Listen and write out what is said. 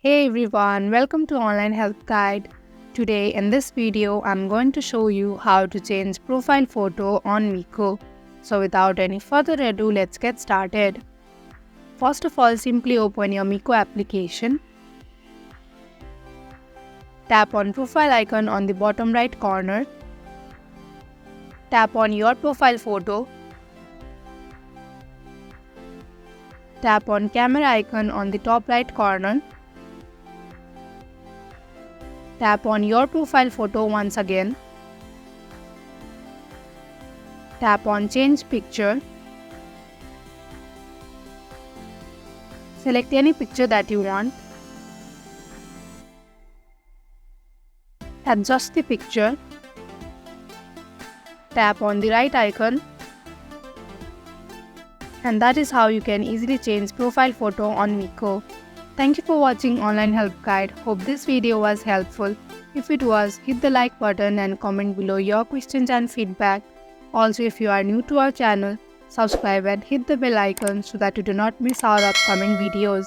Hey everyone, welcome to Online Help Guide. Today in this video, I'm going to show you how to change profile photo on Mico. So without any further ado, let's get started. First of all, simply open your Mico application. Tap on profile icon on the bottom right corner. Tap on your profile photo. Tap on camera icon on the top right corner. Tap on your profile photo once again. Tap on change picture. Select any picture that you want. Adjust the picture. Tap on the right icon. And that is how you can easily change profile photo on Mico. Thank you for watching Online Help Guide. Hope this video was helpful. If it was, hit the like button and comment below your questions and feedback. Also, if you are new to our channel, subscribe and hit the bell icon so that you do not miss our upcoming videos.